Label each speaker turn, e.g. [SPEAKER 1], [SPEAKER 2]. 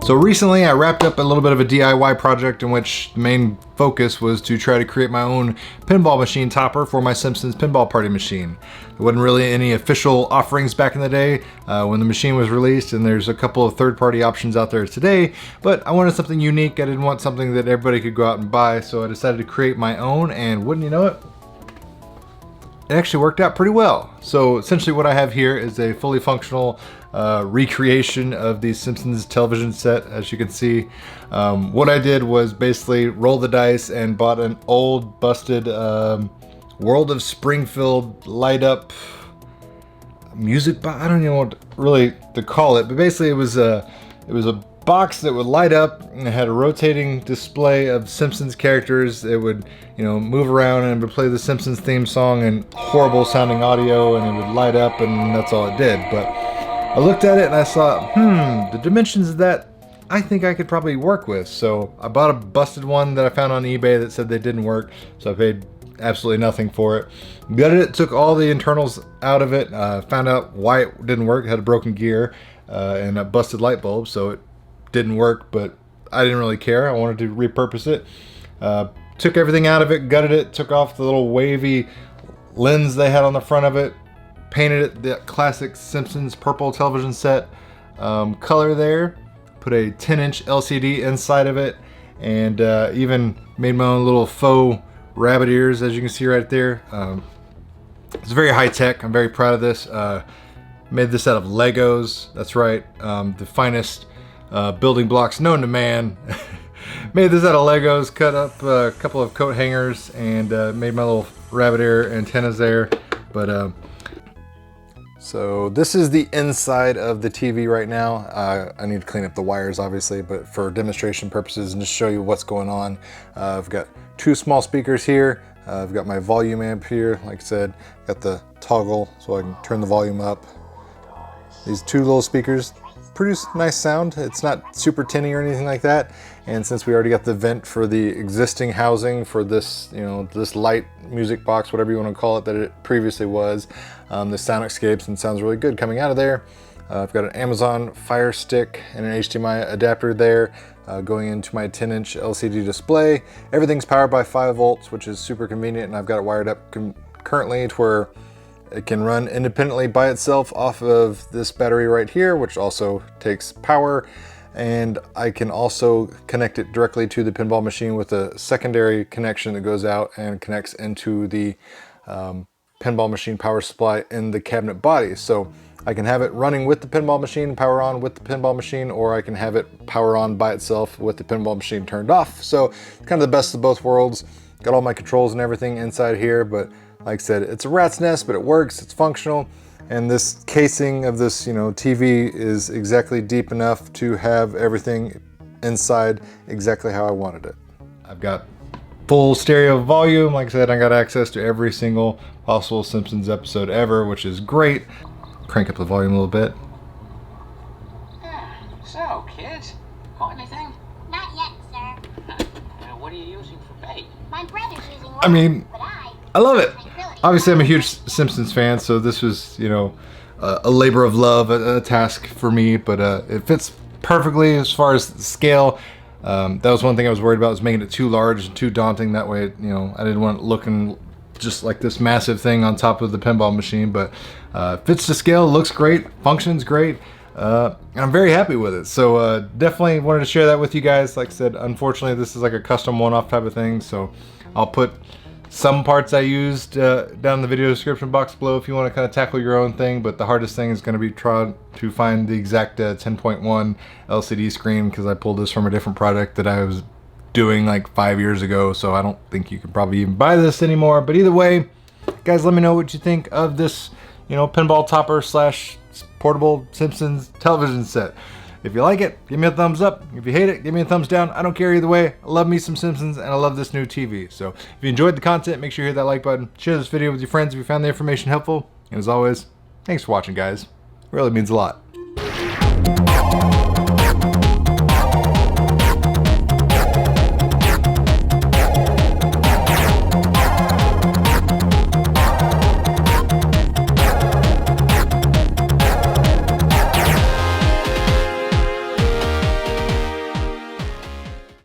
[SPEAKER 1] So recently I wrapped up a little bit of a DIY project in which the main focus was to try to create my own pinball machine topper for my Simpsons PInball Party machine. There wasn't really any official offerings back in the day when the machine was released, and there's a couple of third-party options out there today, but I wanted something unique. I didn't want something that everybody could go out and buy, so I decided to create my own, and wouldn't you know it, it actually worked out pretty well. So essentially what I have here is a fully functional recreation of the Simpsons television set. As you can see, what I did was basically roll the dice and bought an old busted World of Springfield light up music box. I don't even know what really to call it, but basically it was a box that would light up, and it had a rotating display of Simpsons characters. It would, move around and it would play the Simpsons theme song in horrible sounding audio, and it would light up, and that's all it did. But I looked at it and I thought, the dimensions of that I think I could probably work with. So I bought a busted one that I found on eBay that said they didn't work, so I paid absolutely nothing for it. Gutted it, took all the internals out of it, found out why it didn't work. It had a broken gear and a busted light bulb, so it didn't work, but I didn't really care. I wanted to repurpose it. Took everything out of it, gutted it, took off the little wavy lens they had on the front of it, painted it the classic Simpsons purple television set color there, put a 10-inch LCD inside of it, and even made my own little faux rabbit ears, as you can see right there. It's very high tech. I'm very proud of this. Made this out of Legos. That's right, the finest building blocks known to man. Made this out of Legos, cut up a couple of coat hangers, and made my little rabbit ear antennas there. But so this is the inside of the TV right now. I need to clean up the wires, obviously, but for demonstration purposes and just show you what's going on, I've got two small speakers here. I've got my volume amp here. Like I said, got the toggle so I can turn the volume up. These two little speakers produce nice sound. It's not super tinny or anything like that. And since we already got the vent for the existing housing for this, this light music box, whatever you want to call it, that it previously was, the sound escapes and sounds really good coming out of there. I've got an Amazon Fire Stick and an HDMI adapter there going into my 10-inch LCD display. Everything's powered by 5 volts, which is super convenient, and I've got it wired up currently to where it can run independently by itself off of this battery right here, which also takes power. And I can also connect it directly to the pinball machine with a secondary connection that goes out and connects into the pinball machine power supply in the cabinet body. So I can have it running with the pinball machine, power on with the pinball machine, or I can have it power on by itself with the pinball machine turned off. So kind of the best of both worlds. Got all my controls and everything inside here, but like I said, it's a rat's nest, but it works, it's functional. And this casing of this, TV is exactly deep enough to have everything inside exactly how I wanted it. I've got full stereo volume. Like I said, I got access to every single possible Simpsons episode ever, which is great. Crank up the volume a little bit.
[SPEAKER 2] So, kids, caught anything?
[SPEAKER 3] Not yet, sir.
[SPEAKER 2] What are you using for bait?
[SPEAKER 3] My brother's using one,
[SPEAKER 1] I mean,
[SPEAKER 3] but
[SPEAKER 1] I love it. Obviously, I'm a huge Simpsons fan, so this was, a labor of love, a task for me, but it fits perfectly as far as the scale. That was one thing I was worried about, was making it too large and too daunting. That way, I didn't want it looking just like this massive thing on top of the pinball machine, but fits the scale, looks great, functions great. I'm very happy with it. So definitely wanted to share that with you guys. Like I said, unfortunately, this is like a custom one-off type of thing, so I'll put some parts I used down in the video description box below if you want to kind of tackle your own thing, but the hardest thing is going to be trying to find the exact 10.1 LCD screen, because I pulled this from a different product that I was doing like 5 years ago, so I don't think you can probably even buy this anymore. But either way, guys, let me know what you think of this, pinball topper / portable Simpsons television set. If you like it, give me a thumbs up. If you hate it, give me a thumbs down. I don't care either way. I love me some Simpsons, and I love this new TV. So if you enjoyed the content, make sure you hit that like button. Share this video with your friends if you found the information helpful. And as always, thanks for watching, guys. It really means a lot.